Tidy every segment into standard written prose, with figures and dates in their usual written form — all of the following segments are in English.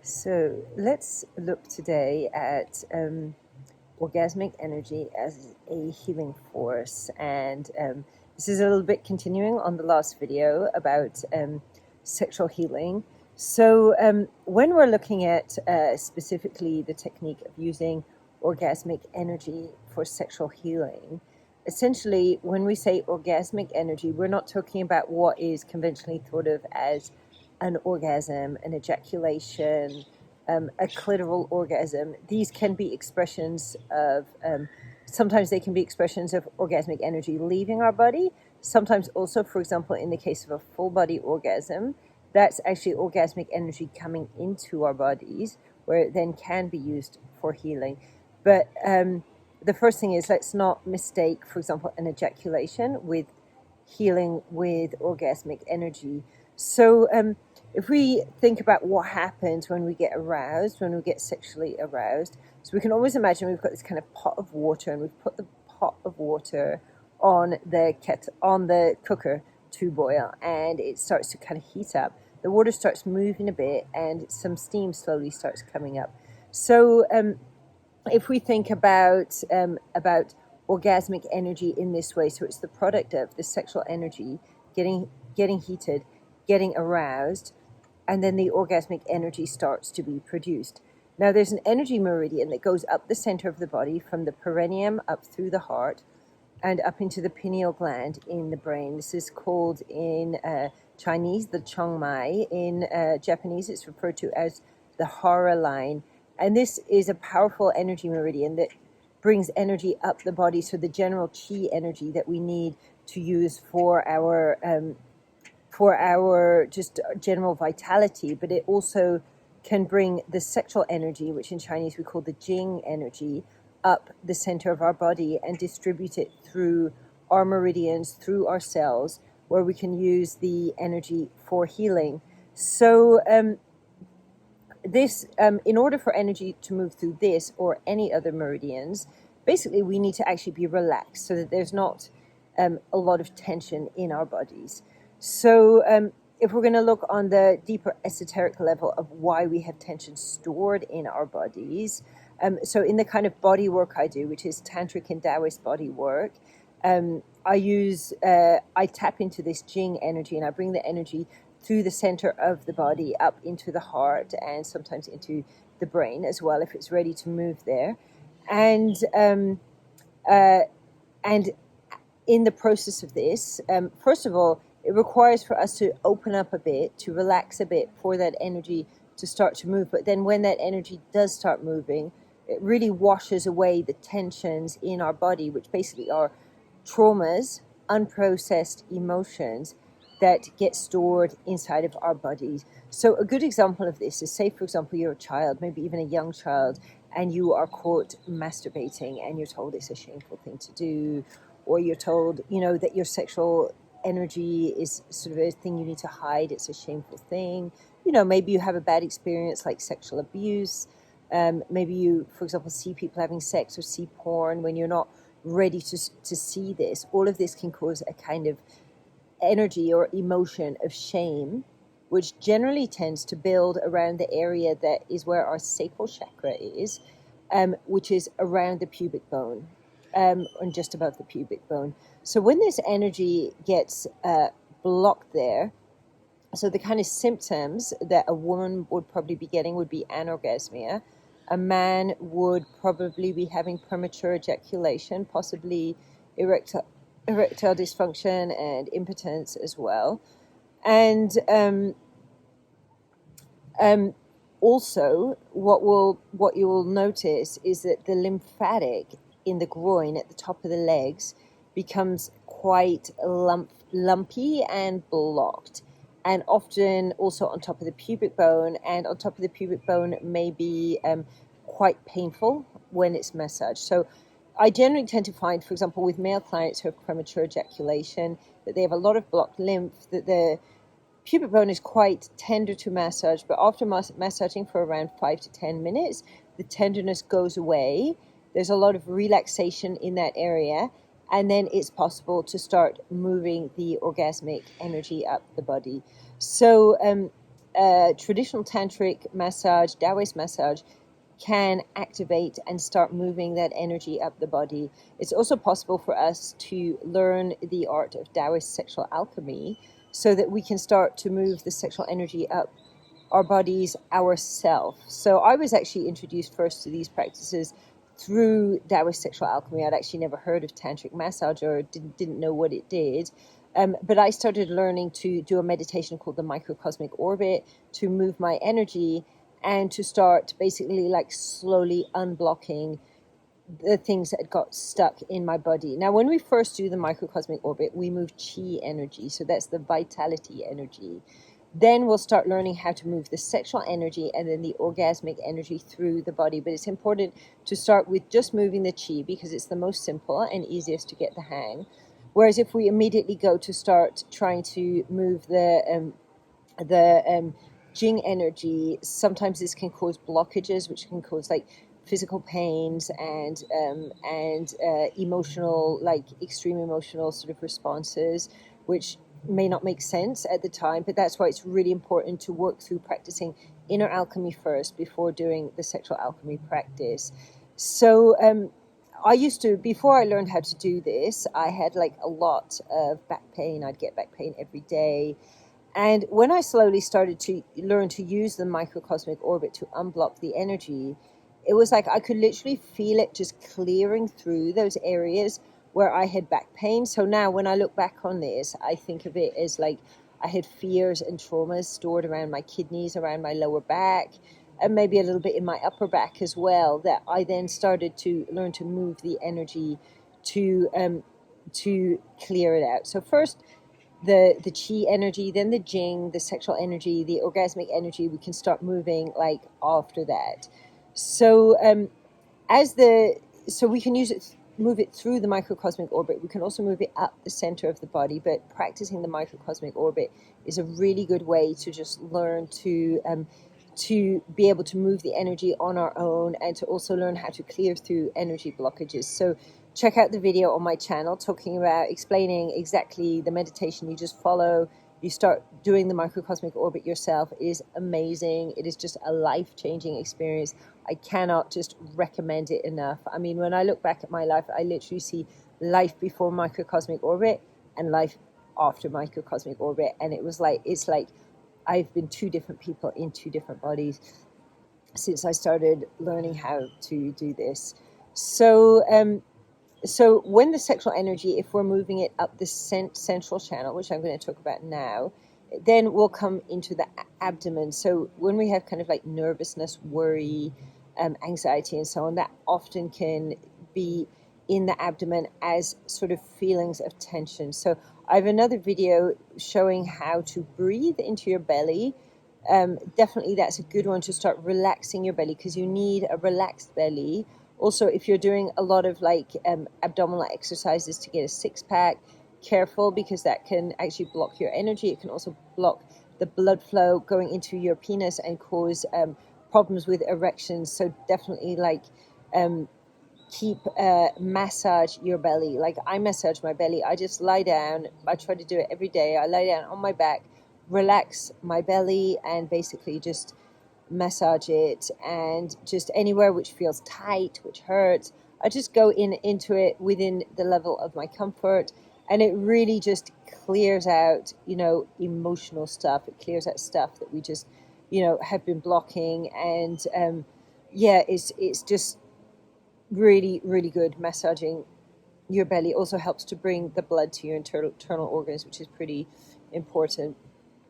So let's look today at orgasmic energy as a healing force. And this is a little bit continuing on the last video about sexual healing. So when we're looking at specifically the technique of using orgasmic energy for sexual healing, essentially when we say orgasmic energy, we're not talking about what is conventionally thought of as an orgasm, an ejaculation, a clitoral orgasm. These can be expressions of, sometimes they can be expressions of orgasmic energy leaving our body. Sometimes also, for example, in the case of a full body orgasm, that's actually orgasmic energy coming into our bodies, where it then can be used for healing. But the first thing is, let's not mistake, for example, an ejaculation with healing with orgasmic energy. So if we think about what happens when we get aroused, when we get sexually aroused, so we can always imagine we've got this kind of pot of water, and we've put the pot of water on the cooker to boil, and it starts to kind of heat up. The water starts moving a bit, and some steam slowly starts coming up. So if we think about orgasmic energy in this way, so it's the product of the sexual energy getting heated, getting aroused, and then the orgasmic energy starts to be produced. Now there's an energy meridian that goes up the center of the body from the perineum up through the heart and up into the pineal gland in the brain. This is called in Chinese the Chongmai. In Japanese it's referred to as the Hara line. And this is a powerful energy meridian that brings energy up the body, so the general chi energy that we need to use for our just general vitality, but it also can bring the sexual energy, which in Chinese we call the Jing energy, up the center of our body and distribute it through our meridians, through our cells, where we can use the energy for healing. So in order for energy to move through this or any other meridians, basically we need to actually be relaxed so that there's not a lot of tension in our bodies. So if we're going to look on the deeper esoteric level of why we have tension stored in our bodies, so in the kind of body work I do, which is tantric and Taoist body work, I tap into this Jing energy, and I bring the energy through the center of the body up into the heart and sometimes into the brain as well, if it's ready to move there. And in the process of this, first of all, it requires for us to open up a bit, to relax a bit for that energy to start to move. But then when that energy does start moving, it really washes away the tensions in our body, which basically are traumas, unprocessed emotions that get stored inside of our bodies. So a good example of this is, say, for example, you're a child, maybe even a young child, and you are caught masturbating, and you're told it's a shameful thing to do, or you're told, that your sexual energy is sort of a thing you need to hide. It's a shameful thing. Maybe you have a bad experience like sexual abuse. Maybe you, for example, see people having sex or see porn when you're not ready to see this. All of this can cause a kind of energy or emotion of shame, which generally tends to build around the area that is where our sacral chakra is, which is around the pubic bone, and just above the pubic bone. So when this energy gets blocked there, so the kind of symptoms that a woman would probably be getting would be anorgasmia. A man would probably be having premature ejaculation, possibly erectile dysfunction and impotence as well. And also what you will notice is that the lymphatic in the groin at the top of the legs becomes quite lumpy and blocked, and often also on top of the pubic bone, and on top of the pubic bone may be quite painful when it's massaged. So I generally tend to find, for example, with male clients who have premature ejaculation, that they have a lot of blocked lymph, that the pubic bone is quite tender to massage, but after massaging for around 5 to 10 minutes, the tenderness goes away. There's a lot of relaxation in that area, and then it's possible to start moving the orgasmic energy up the body. So traditional tantric massage, Taoist massage, can activate and start moving that energy up the body. It's also possible for us to learn the art of Taoist sexual alchemy so that we can start to move the sexual energy up our bodies ourselves. So I was actually introduced first to these practices through Taoist sexual alchemy. I'd actually never heard of tantric massage or didn't know what it did. But I started learning to do a meditation called the microcosmic orbit to move my energy and to start basically like slowly unblocking the things that got stuck in my body. Now, when we first do the microcosmic orbit, we move chi energy. So that's the vitality energy. Then we'll start learning how to move the sexual energy and then the orgasmic energy through the body. But it's important to start with just moving the chi because it's the most simple and easiest to get the hang. Whereas if we immediately go to start trying to move the Jing energy, sometimes this can cause blockages, which can cause like physical pains and emotional, like extreme emotional sort of responses, which may not make sense at the time. But that's why it's really important to work through practicing inner alchemy first before doing the sexual alchemy practice. So I used to, before I learned how to do this, I had like a lot of back pain. I'd get back pain every day. And when I slowly started to learn to use the microcosmic orbit to unblock the energy, it was like I could literally feel it just clearing through those areas where I had back pain. So now when I look back on this, I think of it as like I had fears and traumas stored around my kidneys, around my lower back, and maybe a little bit in my upper back as well, that I then started to learn to move the energy to clear it out. So first, the chi energy, then the jing, the sexual energy, the orgasmic energy, we can start moving like after that. So so we can move it through the microcosmic orbit. We can also move it up the center of the body, but practicing the microcosmic orbit is a really good way to just learn to be able to move the energy on our own and to also learn how to clear through energy blockages. So check out the video on my channel talking about explaining exactly the meditation you just follow. You start doing the microcosmic orbit yourself. It is amazing. It is just a life-changing experience. I cannot just recommend it enough. I mean, when I look back at my life, I literally see life before microcosmic orbit and life after microcosmic orbit. And it's like I've been two different people in two different bodies since I started learning how to do this. So when the sexual energy, if we're moving it up the central channel, which I'm going to talk about now, then we'll come into the abdomen. So when we have kind of like nervousness, worry, anxiety, and so on, that often can be in the abdomen as sort of feelings of tension. So I have another video showing how to breathe into your belly. Definitely that's a good one to start relaxing your belly, because you need a relaxed belly. Also, if you're doing a lot of like abdominal exercises to get a six-pack, careful, because that can actually block your energy. It can also block the blood flow going into your penis and cause problems with erections. So definitely like massage your belly. Like I massage my belly. I just lie down. I try to do it every day. I lie down on my back, relax my belly, and basically just massage it, and just anywhere which feels tight, which hurts, I just go into it within the level of my comfort, and it really just clears out, emotional stuff. It clears out stuff that we just, have been blocking, and it's just really, really good. Massaging your belly also helps to bring the blood to your internal organs, which is pretty important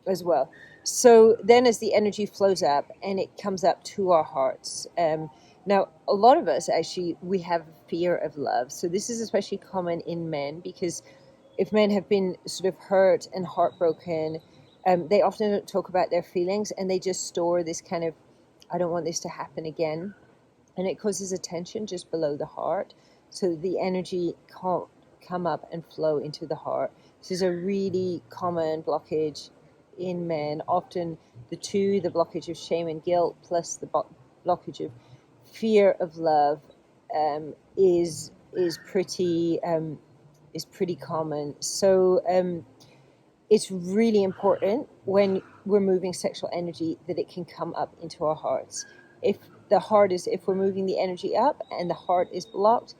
as well. So then as the energy flows up and it comes up to our hearts, now a lot of us actually, we have fear of love. So this is especially common in men, because if men have been sort of hurt and heartbroken, they often don't talk about their feelings, and they just store this kind of, I don't want this to happen again. And it causes a tension just below the heart, so the energy can't come up and flow into the heart. This is a really common blockage in men. Often the blockage of shame and guilt plus the blockage of fear of love is pretty common. So it's really important when we're moving sexual energy, that it can come up into our hearts. If we're moving the energy up and the heart is blocked,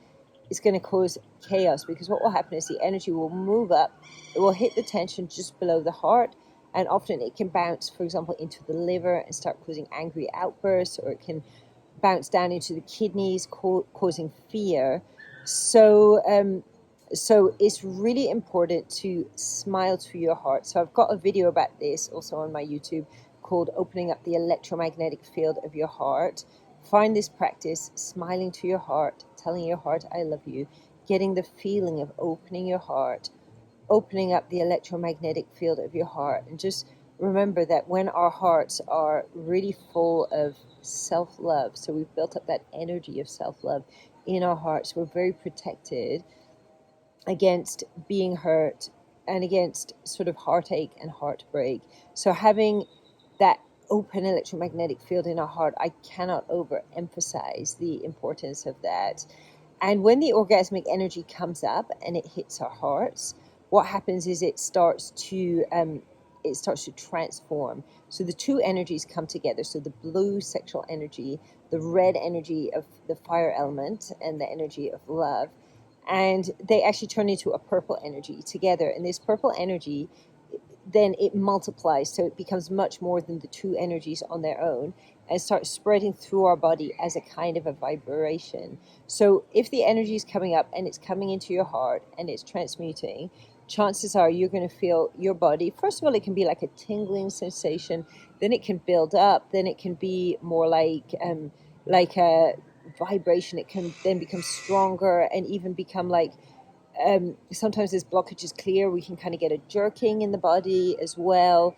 it's going to cause chaos, because what will happen is the energy will move up, it will hit the tension just below the heart, and often it can bounce, for example, into the liver and start causing angry outbursts, or it can bounce down into the kidneys, causing fear. So it's really important to smile to your heart. So I've got a video about this also on my YouTube called Opening Up the Electromagnetic Field of Your Heart. Find this practice, smiling to your heart, telling your heart, I love you, getting the feeling of opening your heart, opening up the electromagnetic field of your heart. And just remember that when our hearts are really full of self-love, so we've built up that energy of self-love in our hearts, we're very protected against being hurt and against sort of heartache and heartbreak. So having that open electromagnetic field in our heart, I cannot overemphasize the importance of that. And when the orgasmic energy comes up and it hits our hearts, what happens is it starts to transform. So the two energies come together. So the blue sexual energy, the red energy of the fire element, and the energy of love, and they actually turn into a purple energy together. And this purple energy, then it multiplies, so it becomes much more than the two energies on their own, and starts spreading through our body as a kind of a vibration. So if the energy is coming up and it's coming into your heart and it's transmuting, chances are you're going to feel your body, first of all, it can be like a tingling sensation, then it can build up, then it can be more like a vibration. It can then become stronger and even become like, sometimes this blockage is clear, we can kind of get a jerking in the body as well.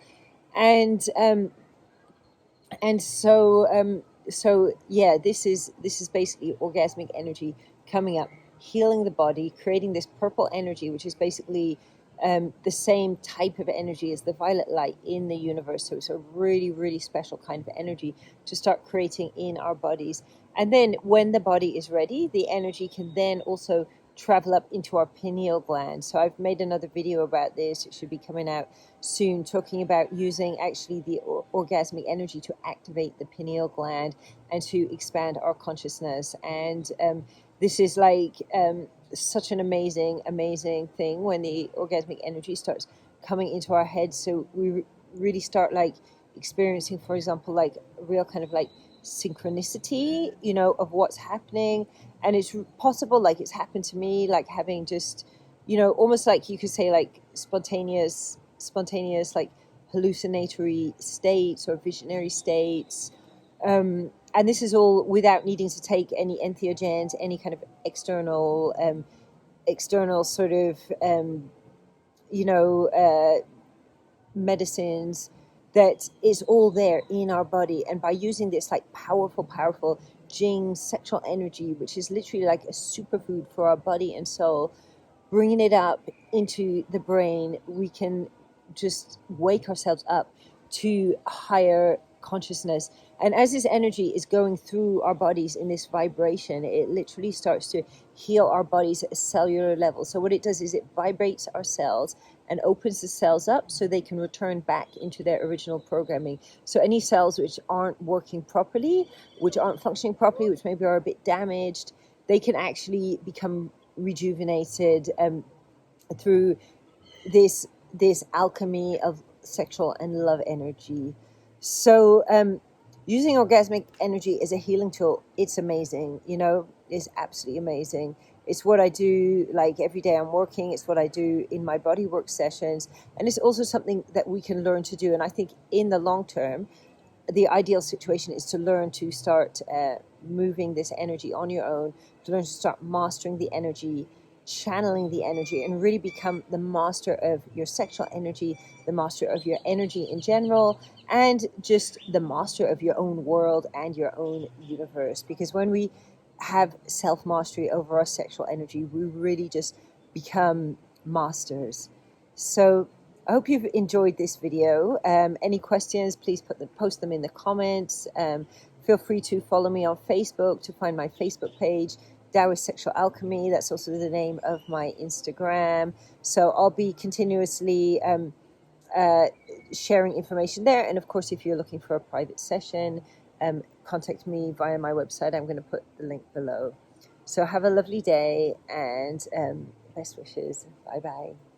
So yeah, this is basically orgasmic energy coming up, healing the body, creating this purple energy, which is basically the same type of energy as the violet light in the universe. So it's a really, really special kind of energy to start creating in our bodies. And then when the body is ready, the energy can then also travel up into our pineal gland. So I've made another video about this. It should be coming out soon, talking about using actually the orgasmic energy to activate the pineal gland and to expand our consciousness. And this is like such an amazing thing when the orgasmic energy starts coming into our head. So we really start like experiencing, for example, like a real kind of like synchronicity, of what's happening. And it's possible, like it's happened to me, like having just, almost like you could say like spontaneous like hallucinatory states or visionary states. And this is all without needing to take any entheogens, any kind of external sort of, medicines. That is all there in our body. And by using this like powerful Jing sexual energy, which is literally like a superfood for our body and soul, bringing it up into the brain, we can just wake ourselves up to higher consciousness. And as this energy is going through our bodies in this vibration, it literally starts to heal our bodies at a cellular level. So what it does is it vibrates our cells and opens the cells up so they can return back into their original programming. So any cells which aren't working properly, which aren't functioning properly, which maybe are a bit damaged, they can actually become rejuvenated through this alchemy of sexual and love energy. So using orgasmic energy as a healing tool, it's amazing, it's absolutely amazing. It's what I do like every day I'm working. It's what I do in my body work sessions. And it's also something that we can learn to do. And I think in the long term, the ideal situation is to learn to start moving this energy on your own, to learn to start mastering the energy, channeling the energy, and really become the master of your sexual energy, the master of your energy in general, and just the master of your own world and your own universe. Because when we have self-mastery over our sexual energy, we really just become masters. So I hope you've enjoyed this video. Any questions, please post them in the comments. Feel free to follow me on Facebook to find my Facebook page, Taoist Sexual Alchemy. That's also the name of my Instagram. So I'll be continuously sharing information there. And of course, if you're looking for a private session, contact me via my website. I'm going to put the link below. So have a lovely day, and best wishes. Bye bye.